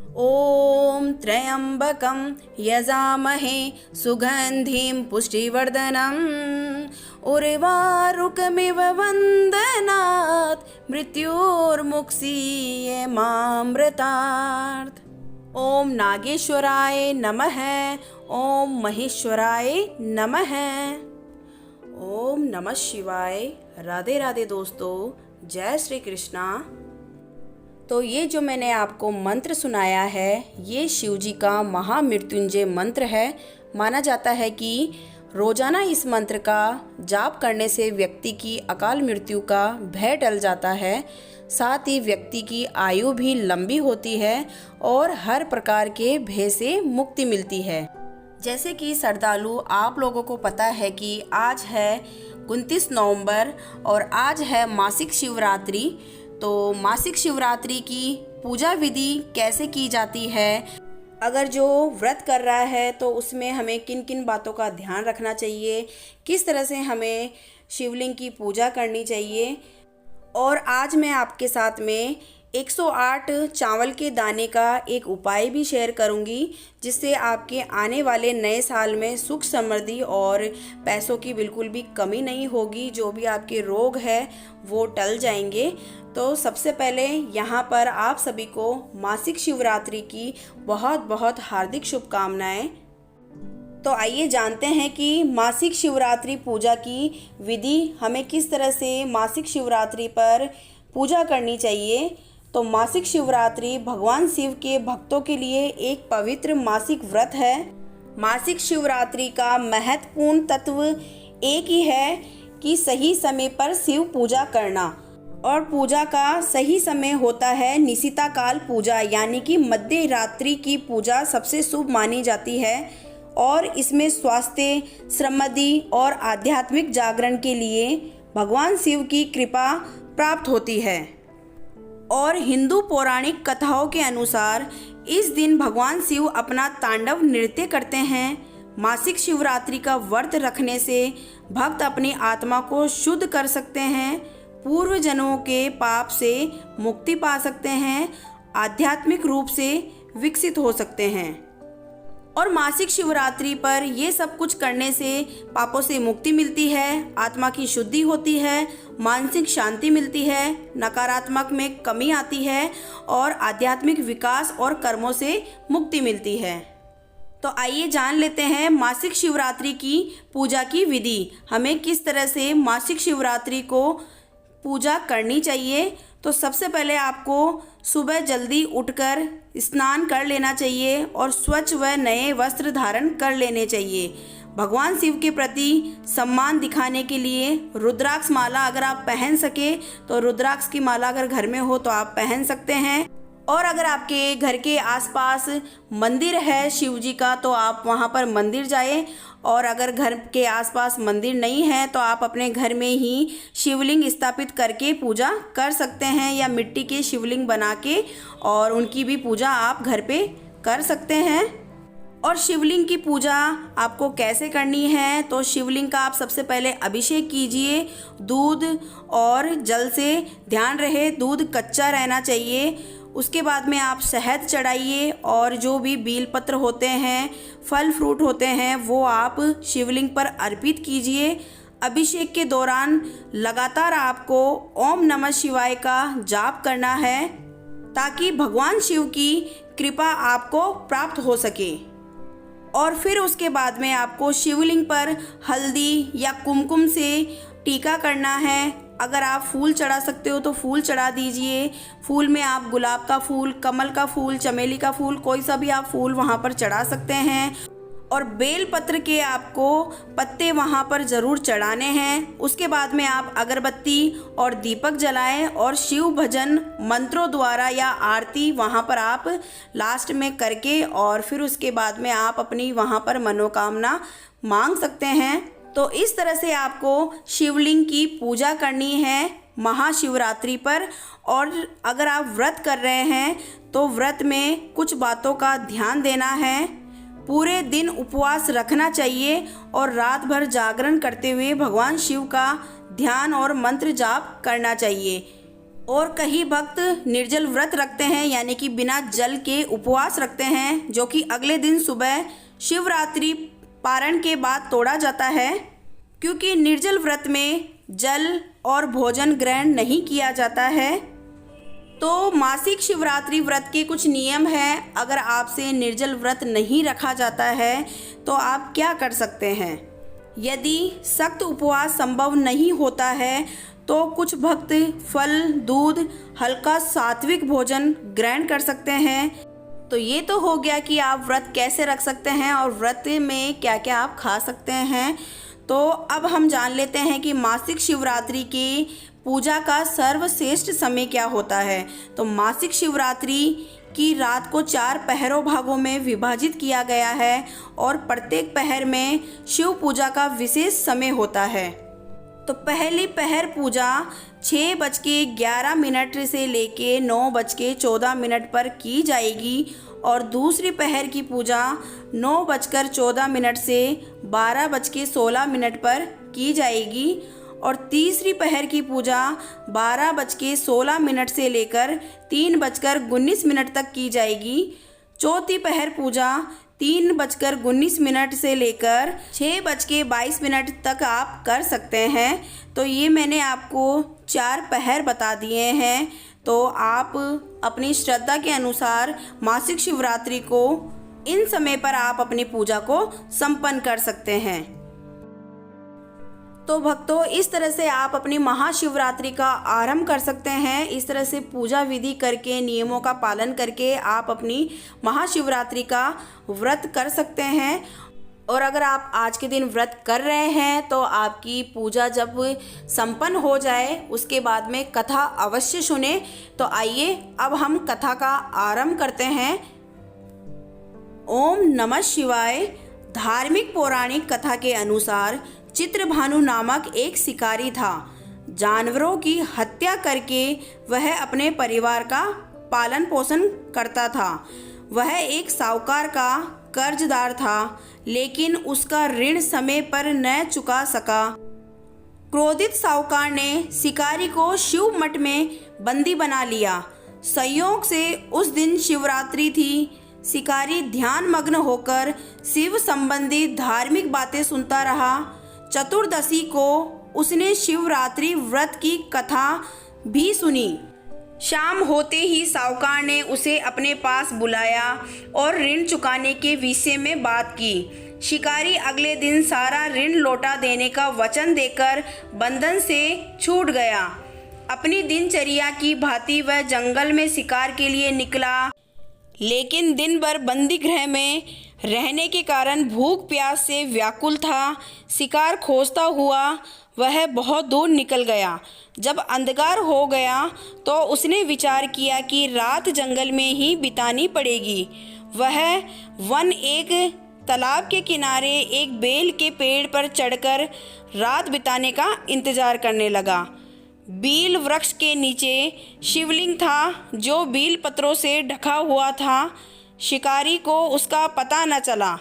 ॐ त्र्यम्बकं यजामहे सुगन्धिं पुष्टिवर्धनम् उर्वारुकमिव वन्दनात् मृत्योर्मुक्षीयमामृतात्। ॐ नागेश्वराय नमः। ॐ महेश्वराय नमः। ओम नमः शिवाय। राधे राधे दोस्तों, जय श्री कृष्णा। तो ये जो मैंने आपको मंत्र सुनाया है, ये शिव जी का महामृत्युंजय मंत्र है। माना जाता है कि रोजाना इस मंत्र का जाप करने से व्यक्ति की अकाल मृत्यु का भय टल जाता है। साथ ही व्यक्ति की आयु भी लंबी होती है और हर प्रकार के भय से मुक्ति मिलती है। जैसे कि श्रद्धालु आप लोगों को पता है कि आज है 29 नवंबर और आज है मासिक शिवरात्रि। तो मासिक शिवरात्रि की पूजा विधि कैसे की जाती है, अगर जो व्रत कर रहा है तो उसमें हमें किन किन बातों का ध्यान रखना चाहिए, किस तरह से हमें शिवलिंग की पूजा करनी चाहिए। और आज मैं आपके साथ में 108 चावल के दाने का एक उपाय भी शेयर करूंगी, जिससे आपके आने वाले नए साल में सुख समृद्धि और पैसों की बिल्कुल भी कमी नहीं होगी। जो भी आपके रोग है वो टल जाएंगे। तो सबसे पहले यहाँ पर आप सभी को मासिक शिवरात्रि की बहुत बहुत हार्दिक शुभकामनाएं। तो आइए जानते हैं कि मासिक शिवरात्रि पूजा की विधि हमें किस तरह से मासिक शिवरात्रि पर पूजा करनी चाहिए। तो मासिक शिवरात्रि भगवान शिव के भक्तों के लिए एक पवित्र मासिक व्रत है। मासिक शिवरात्रि का महत्वपूर्ण तत्व एक ही है कि सही समय पर शिव पूजा करना। और पूजा का सही समय होता है निशिता काल पूजा, यानी कि मध्य रात्रि की पूजा सबसे शुभ मानी जाती है। और इसमें स्वास्थ्य, समृद्धि और आध्यात्मिक जागरण के लिए भगवान शिव की कृपा प्राप्त होती है। और हिंदू पौराणिक कथाओं के अनुसार इस दिन भगवान शिव अपना तांडव नृत्य करते हैं। मासिक शिवरात्रि का व्रत रखने से भक्त अपनी आत्मा को शुद्ध कर सकते हैं, पूर्व जन्मों के पाप से मुक्ति पा सकते हैं, आध्यात्मिक रूप से विकसित हो सकते हैं। और मासिक शिवरात्रि पर ये सब कुछ करने से पापों से मुक्ति मिलती है, आत्मा की शुद्धि होती है, मानसिक शांति मिलती है, नकारात्मक में कमी आती है और आध्यात्मिक विकास और कर्मों से मुक्ति मिलती है। तो आइए जान लेते हैं मासिक शिवरात्रि की पूजा की विधि। हमें किस तरह से मासिक शिवरात्रि को पूजा करनी चाहिए। तो सबसे पहले आपको सुबह जल्दी उठकर स्नान कर लेना चाहिए और स्वच्छ व नए वस्त्र धारण कर लेने चाहिए। भगवान शिव के प्रति सम्मान दिखाने के लिए रुद्राक्ष माला अगर आप पहन सके तो रुद्राक्ष की माला अगर घर में हो तो आप पहन सकते हैं। और अगर आपके घर के आसपास मंदिर है शिव जी का तो आप वहां पर मंदिर जाएं। और अगर घर के आसपास मंदिर नहीं है तो आप अपने घर में ही शिवलिंग स्थापित करके पूजा कर सकते हैं, या मिट्टी के शिवलिंग बना के और उनकी भी पूजा आप घर पे कर सकते हैं। और शिवलिंग की पूजा आपको कैसे करनी है, तो शिवलिंग का आप सबसे पहले अभिषेक कीजिए दूध और जल से। ध्यान रहे दूध कच्चा रहना चाहिए। उसके बाद में आप शहद चढ़ाइए और जो भी बील पत्र होते हैं, फल फ्रूट होते हैं, वो आप शिवलिंग पर अर्पित कीजिए। अभिषेक के दौरान लगातार आपको ओम नमः शिवाय का जाप करना है ताकि भगवान शिव की कृपा आपको प्राप्त हो सके। और फिर उसके बाद में आपको शिवलिंग पर हल्दी या कुमकुम से टीका करना है। अगर आप फूल चढ़ा सकते हो तो फूल चढ़ा दीजिए। फूल में आप गुलाब का फूल, कमल का फूल, चमेली का फूल, कोई सा भी आप फूल वहाँ पर चढ़ा सकते हैं। और बेल पत्र के आपको पत्ते वहाँ पर ज़रूर चढ़ाने हैं। उसके बाद में आप अगरबत्ती और दीपक जलाएं और शिव भजन मंत्रों द्वारा या आरती वहाँ पर आप लास्ट में करके और फिर उसके बाद में आप अपनी वहाँ पर मनोकामना मांग सकते हैं। तो इस तरह से आपको शिवलिंग की पूजा करनी है महाशिवरात्रि पर। और अगर आप व्रत कर रहे हैं तो व्रत में कुछ बातों का ध्यान देना है। पूरे दिन उपवास रखना चाहिए और रात भर जागरण करते हुए भगवान शिव का ध्यान और मंत्र जाप करना चाहिए। और कई भक्त निर्जल व्रत रखते हैं, यानी कि बिना जल के उपवास रखते हैं, जो कि अगले दिन सुबह शिवरात्रि पारण के बाद तोड़ा जाता है, क्योंकि निर्जल व्रत में जल और भोजन ग्रहण नहीं किया जाता है। तो मासिक शिवरात्रि व्रत के कुछ नियम हैं। अगर आपसे निर्जल व्रत नहीं रखा जाता है तो आप क्या कर सकते हैं। यदि सख्त उपवास संभव नहीं होता है तो कुछ भक्त फल, दूध, हल्का सात्विक भोजन ग्रहण कर सकते हैं। तो ये तो हो गया कि आप व्रत कैसे रख सकते हैं और व्रत में क्या क्या आप खा सकते हैं। तो अब हम जान लेते हैं कि मासिक शिवरात्रि की पूजा का सर्वश्रेष्ठ समय क्या होता है। तो मासिक शिवरात्रि की रात को 4 पहरों भागों में विभाजित किया गया है और प्रत्येक पहर में शिव पूजा का विशेष समय होता है। तो पहली पहर पूजा 6:11 से लेके 9:14 पर की जाएगी और दूसरी पहर की पूजा 9:14 से 12:16 पर की जाएगी और तीसरी पहर की पूजा 12:16 से लेकर 3:19 तक की जाएगी। चौथी पहर पूजा 3:19 से लेकर 6:22 तक आप कर सकते हैं। तो ये मैंने आपको 4 पहर बता दिए हैं। तो आप अपनी श्रद्धा के अनुसार मासिक शिवरात्रि को इन समय पर आप अपनी पूजा को संपन्न कर सकते हैं। तो भक्तों, इस तरह से आप अपनी महाशिवरात्रि का आरंभ कर सकते हैं। इस तरह से पूजा विधि करके, नियमों का पालन करके आप अपनी महाशिवरात्रि का व्रत कर सकते हैं। और अगर आप आज के दिन व्रत कर रहे हैं तो आपकी पूजा जब संपन्न हो जाए उसके बाद में कथा अवश्य सुने। तो आइए अब हम कथा का आरंभ करते हैं। ओम नमः शिवाय। धार्मिक पौराणिक कथा के अनुसार चित्रभानु नामक एक शिकारी था। जानवरों की हत्या करके वह अपने परिवार का पालन पोषण करता था। वह एक साहूकार का कर्जदार था, लेकिन उसका ऋण समय पर न चुका सका। क्रोधित साहूकार ने शिकारी को शिव मठ में बंदी बना लिया। संयोग से उस दिन शिवरात्रि थी। शिकारी ध्यान मग्न होकर शिव संबंधी धार्मिक बातें सुनता रहा। चतुर्दशी को उसने शिवरात्रि व्रत की कथा भी सुनी। शाम होते ही साहूकार ने उसे अपने पास बुलाया और ऋण चुकाने के विषय में बात की। शिकारी अगले दिन सारा ऋण लौटा देने का वचन देकर बंधन से छूट गया। अपनी दिनचर्या की भांति वह जंगल में शिकार के लिए निकला, लेकिन दिन भर बंदी गृह में रहने के कारण भूख प्यास से व्याकुल था। शिकार खोजता हुआ वह बहुत दूर निकल गया। जब अंधकार हो गया तो उसने विचार किया कि रात जंगल में ही बितानी पड़ेगी। वह वन एक तालाब के किनारे एक बेल के पेड़ पर चढ़कर रात बिताने का इंतजार करने लगा। बील वृक्ष के नीचे शिवलिंग था, जो बील पत्रों से ढका हुआ था। शिकारी को उसका पता न चला।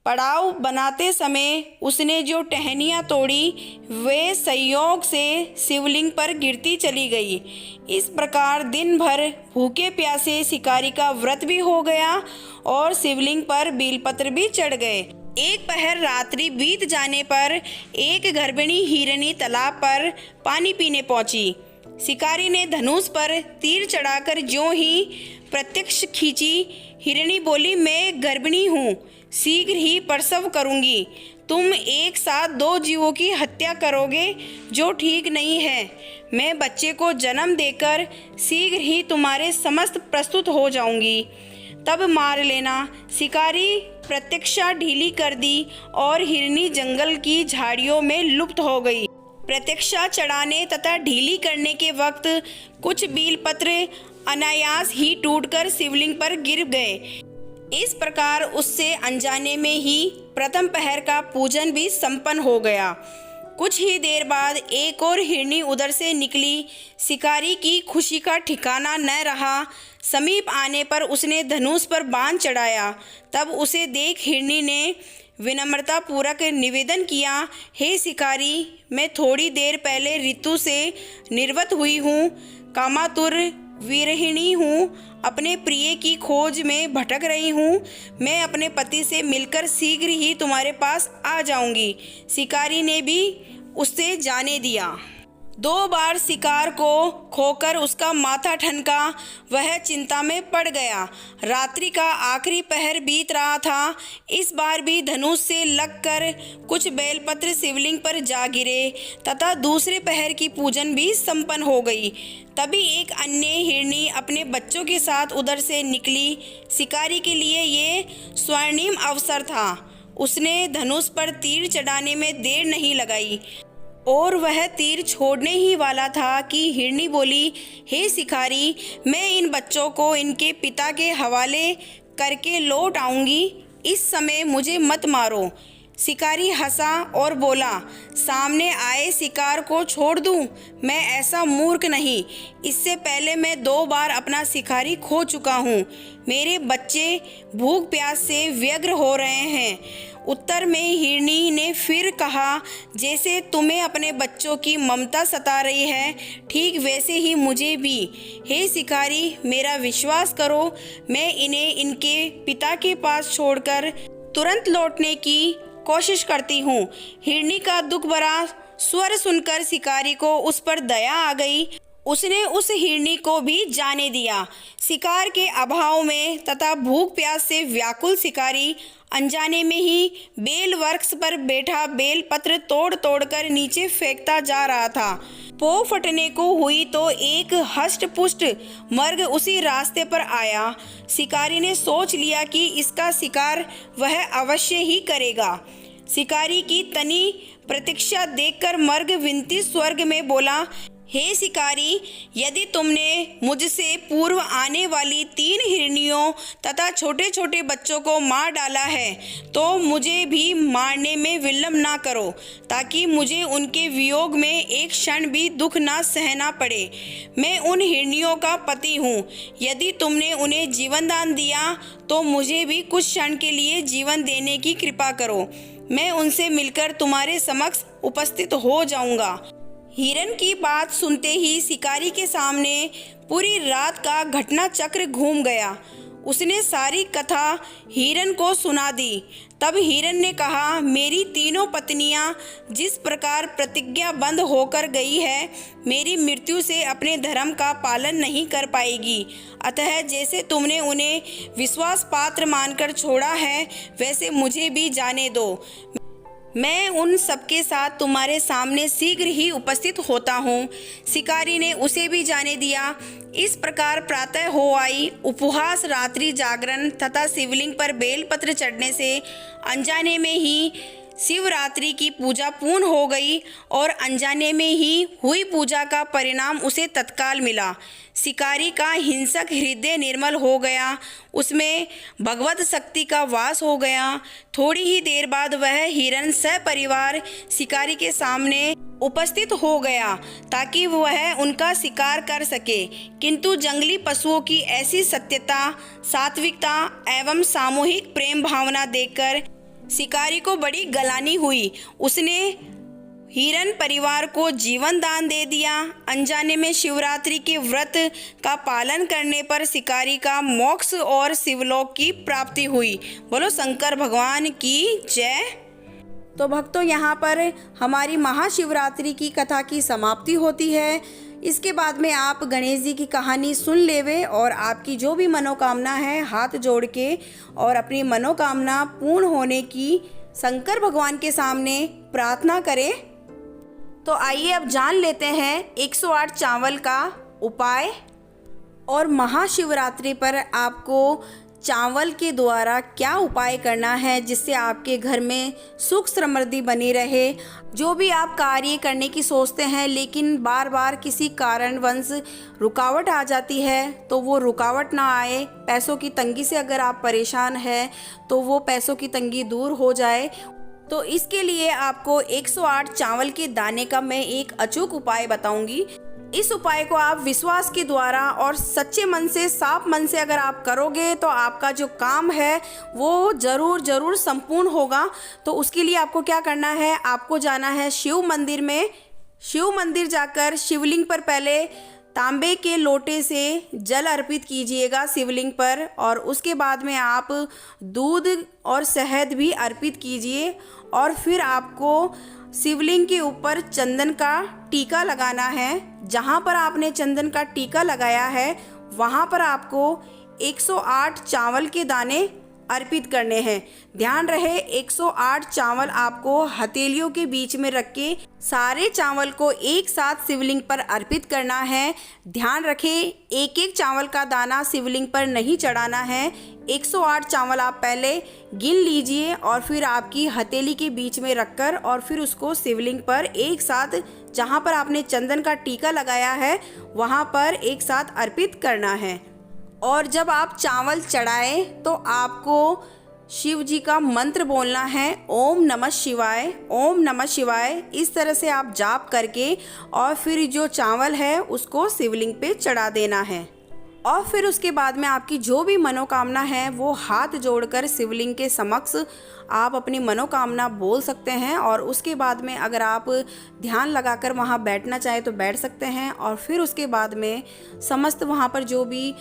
पड़ाव बनाते समय उसने जो टहनियाँ तोड़ी वे संयोग से शिवलिंग पर गिरती चली गई। इस प्रकार दिन भर भूखे प्यासे शिकारी का व्रत भी हो गया और शिवलिंग पर बेलपत्र भी चढ़ गए। एक पहर रात्रि बीत जाने पर एक गर्भिणी हिरनी तालाब पर पानी पीने पहुंची। शिकारी ने धनुष पर तीर चढ़ाकर ज्यों ही प्रत्यक्ष खींची। हिरनी बोली, मैं गर्भिणी हूँ, शीघ्र ही प्रसव करूँगी। तुम एक साथ 2 जीवों की हत्या करोगे, जो ठीक नहीं है। मैं बच्चे को जन्म देकर शीघ्र ही तुम्हारे समस्त प्रस्तुत हो जाऊँगी, तब मार लेना। शिकारी प्रत्यक्षा ढीली कर दी और हिरनी जंगल की झाड़ियों में लुप्त हो गई। प्रत्यक्षा चढ़ाने तथा ढीली करने के वक्त कुछ बेलपत्र अनायास ही टूटकर शिवलिंग पर गिर गए। इस प्रकार उससे अनजाने में ही प्रथम पहर का पूजन भी संपन्न हो गया। कुछ ही देर बाद एक और हिरनी उधर से निकली। शिकारी की खुशी का ठिकाना न रहा। समीप आने पर उसने धनुष पर बाण चढ़ाया। तब उसे देख हिरनी ने विनम्रता पूर्वक निवेदन किया, हे शिकारी, मैं थोड़ी देर पहले ऋतु से निर्वत हुई हूँ। कामातुर विरहिणी हूँ, अपने प्रिय की खोज में भटक रही हूँ। मैं अपने पति से मिलकर शीघ्र ही तुम्हारे पास आ जाऊंगी। शिकारी ने भी उससे जाने दिया। 2 बार शिकार को खोकर उसका माथा ठनका, वह चिंता में पड़ गया। रात्रि का आखिरी पहर बीत रहा था। इस बार भी धनुष से लगकर कुछ बेलपत्र शिवलिंग पर जा गिरे तथा दूसरे पहर की पूजन भी संपन्न हो गई। तभी एक अन्य हिरनी अपने बच्चों के साथ उधर से निकली। शिकारी के लिए ये स्वर्णिम अवसर था। उसने धनुष पर तीर चढ़ाने में देर नहीं लगाई और वह तीर छोड़ने ही वाला था कि हिरनी बोली, हे शिकारी, मैं इन बच्चों को इनके पिता के हवाले करके लौट आऊंगी। इस समय मुझे मत मारो। शिकारी हंसा और बोला, सामने आए शिकार को छोड़ दूं? मैं ऐसा मूर्ख नहीं। इससे पहले मैं 2 बार अपना शिकारी खो चुका हूँ। मेरे बच्चे भूख प्यास से व्यग्र हो रहे हैं। उत्तर में हिरनी ने फिर कहा, जैसे तुम्हें अपने बच्चों की ममता सता रही है, ठीक वैसे ही मुझे भी। हे शिकारी, मेरा विश्वास करो, मैं इन्हें इनके पिता के पास छोड़कर तुरंत लौटने की कोशिश करती हूँ। हिरनी का दुख भरा स्वर सुनकर शिकारी को उस पर दया आ गई। उसने उस हिरनी को भी जाने दिया। शिकार के अभाव में तथा भूख प्यास से व्याकुल शिकारी अनजाने में ही बेल वृक्ष पर बैठा बेल पत्र तोड़ तोड़ कर नीचे फेंकता जा रहा था। पो फटने को हुई तो एक हष्ट पुष्ट मर्ग उसी रास्ते पर आया। शिकारी ने सोच लिया कि इसका शिकार वह अवश्य ही करेगा। शिकारी की तनी प्रतीक्षा देखकर मर्ग विनती स्वर्ग में बोला, हे शिकारी, यदि तुमने मुझसे पूर्व आने वाली 3 हिरनियों तथा छोटे छोटे बच्चों को मार डाला है तो मुझे भी मारने में विलंब ना करो, ताकि मुझे उनके वियोग में एक क्षण भी दुख ना सहना पड़े। मैं उन हिरनियों का पति हूँ। यदि तुमने उन्हें जीवन दान दिया तो मुझे भी कुछ क्षण के लिए जीवन देने की कृपा करो। मैं उनसे मिलकर तुम्हारे समक्ष उपस्थित हो जाऊंगा। हिरन की बात सुनते ही शिकारी के सामने पूरी रात का घटना चक्र घूम गया। उसने सारी कथा हिरन को सुना दी। तब हिरन ने कहा, मेरी तीनों पत्नियां जिस प्रकार प्रतिज्ञाबद्ध होकर गई है, मेरी मृत्यु से अपने धर्म का पालन नहीं कर पाएगी। अतः जैसे तुमने उन्हें विश्वास पात्र मानकर छोड़ा है, वैसे मुझे भी जाने दो। मैं उन सबके साथ तुम्हारे सामने शीघ्र ही उपस्थित होता हूँ। शिकारी ने उसे भी जाने दिया। इस प्रकार प्रातः हो आई। उपवास, रात्रि जागरण तथा शिवलिंग पर बेलपत्र चढ़ने से अनजाने में ही शिवरात्रि की पूजा पूर्ण हो गई और अनजाने में ही हुई पूजा का परिणाम उसे तत्काल मिला। शिकारी का हिंसक हृदय निर्मल हो गया, उसमें भगवत शक्ति का वास हो गया। थोड़ी ही देर बाद वह हिरन सपरिवार शिकारी के सामने उपस्थित हो गया ताकि वह उनका शिकार कर सके। किंतु जंगली पशुओं की ऐसी सत्यता, सात्विकता एवं सामूहिक प्रेम भावना देखकर शिकारी को बड़ी गलानी हुई। उसने हिरन परिवार को जीवन दान दे दिया। अनजाने में शिवरात्रि के व्रत का पालन करने पर शिकारी का मोक्ष और शिवलोक की प्राप्ति हुई। बोलो शंकर भगवान की जय। तो भक्तों, यहाँ पर हमारी महाशिवरात्रि की कथा की समाप्ति होती है। इसके बाद में आप गणेश जी की कहानी सुन लेवे और आपकी जो भी मनोकामना है हाथ जोड़ के और अपनी मनोकामना पूर्ण होने की शंकर भगवान के सामने प्रार्थना करें। तो आइए अब जान लेते हैं 108 चावल का उपाय। और महाशिवरात्रि पर आपको चावल के द्वारा क्या उपाय करना है जिससे आपके घर में सुख समृद्धि बनी रहे। जो भी आप कार्य करने की सोचते हैं लेकिन बार बार किसी कारणवश रुकावट आ जाती है, तो वो रुकावट ना आए। पैसों की तंगी से अगर आप परेशान हैं तो वो पैसों की तंगी दूर हो जाए। तो इसके लिए आपको 108 चावल के दाने का मैं एक अचूक उपाय बताऊंगी। इस उपाय को आप विश्वास के द्वारा और सच्चे मन से, साफ मन से अगर आप करोगे तो आपका जो काम है वो ज़रूर संपूर्ण होगा। तो उसके लिए आपको क्या करना है, आपको जाना है शिव मंदिर में। शिव मंदिर जाकर शिवलिंग पर पहले तांबे के लोटे से जल अर्पित कीजिएगा शिवलिंग पर और उसके बाद में आप दूध और शहद भी अर्पित कीजिए और फिर आपको शिवलिंग के ऊपर चंदन का टीका लगाना है। जहाँ पर आपने चंदन का टीका लगाया है वहाँ पर आपको 108 चावल के दाने अर्पित करने हैं। ध्यान रहे 108 चावल आपको हथेलियों के बीच में रख के सारे चावल को एक साथ शिवलिंग पर अर्पित करना है। ध्यान रखें एक एक चावल का दाना शिवलिंग पर नहीं चढ़ाना है। 108 चावल आप पहले गिन लीजिए और फिर आपकी हथेली के बीच में रखकर और फिर उसको शिवलिंग पर एक साथ जहाँ पर आपने चंदन का टीका लगाया है वहाँ पर एक साथ अर्पित करना है। और जब आप चावल चढ़ाएं तो आपको शिव जी का मंत्र बोलना है, ओम नमः शिवाय, ओम नमः शिवाय। इस तरह से आप जाप करके और फिर जो चावल है उसको शिवलिंग पे चढ़ा देना है। और फिर उसके बाद में आपकी जो भी मनोकामना है वो हाथ जोड़कर शिवलिंग के समक्ष आप अपनी मनोकामना बोल सकते हैं। और उसके बाद में अगर आप ध्यान लगाकर वहाँ बैठना चाहें तो बैठ सकते हैं। और फिर उसके बाद में समस्त वहाँ पर जो भी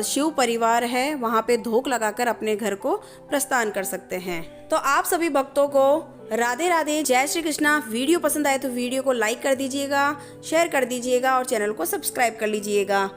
शिव परिवार है वहाँ पे धूप लगाकर अपने घर को प्रस्थान कर सकते हैं। तो आप सभी भक्तों को राधे राधे, जय श्री कृष्णा। वीडियो पसंद आए तो वीडियो को लाइक कर दीजिएगा, शेयर कर दीजिएगा और चैनल को सब्सक्राइब कर लीजिएगा।